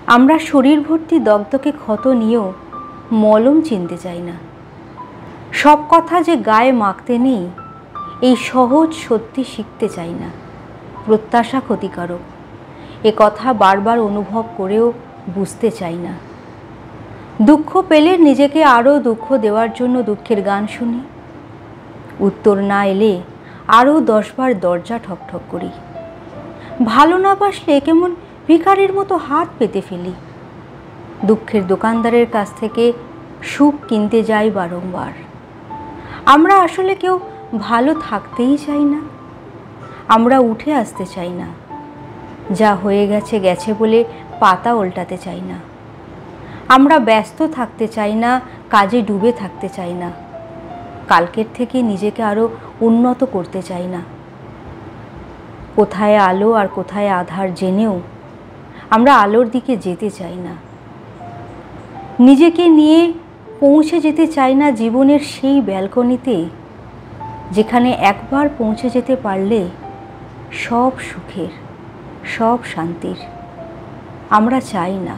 আমরা শরীর ভর্তি দগদগে ক্ষত নিয়েও মলম চিনতে চাই না। সব কথা যে গায়ে মাখতে নেই, এই সহজ সত্যি শিখতে চাই না। প্রত্যাশা ক্ষতিকারক, এ কথা বারবার অনুভব করেও বুঝতে চাই না। দুঃখ পেলে নিজেকে আরও দুঃখ দেওয়ার জন্য দুঃখের গান শুনি। উত্তর না এলে আরও 10 বার দরজা ঠকঠক করি। ভালো না বাসলে কেমন ভিখারির মতো হাত পেতে ফেলি। দুঃখের দোকানদারের কাছ থেকে সুখ কিনতে যাই বারংবার। আমরা আসলে কেউ ভালো থাকতেই চাই না। আমরা উঠে আসতে চাই না। যা হয়ে গেছে গেছে বলে পাতা উল্টাতে চাই না। আমরা ব্যস্ত থাকতে চাই না, কাজে ডুবে থাকতে চাই না। কালকের থেকে নিজেকে আরও উন্নত করতে চাই না। কোথায় আলো আর কোথায় আধার জেনেও আমরা আলোর দিকে যেতে চাই না। নিজেকে নিয়ে পৌঁছে যেতে চাই না জীবনের সেই ব্যালকনিতে, যেখানে একবার পৌঁছে যেতে পারলে সব সুখের, সব শান্তির। আমরা চাই না।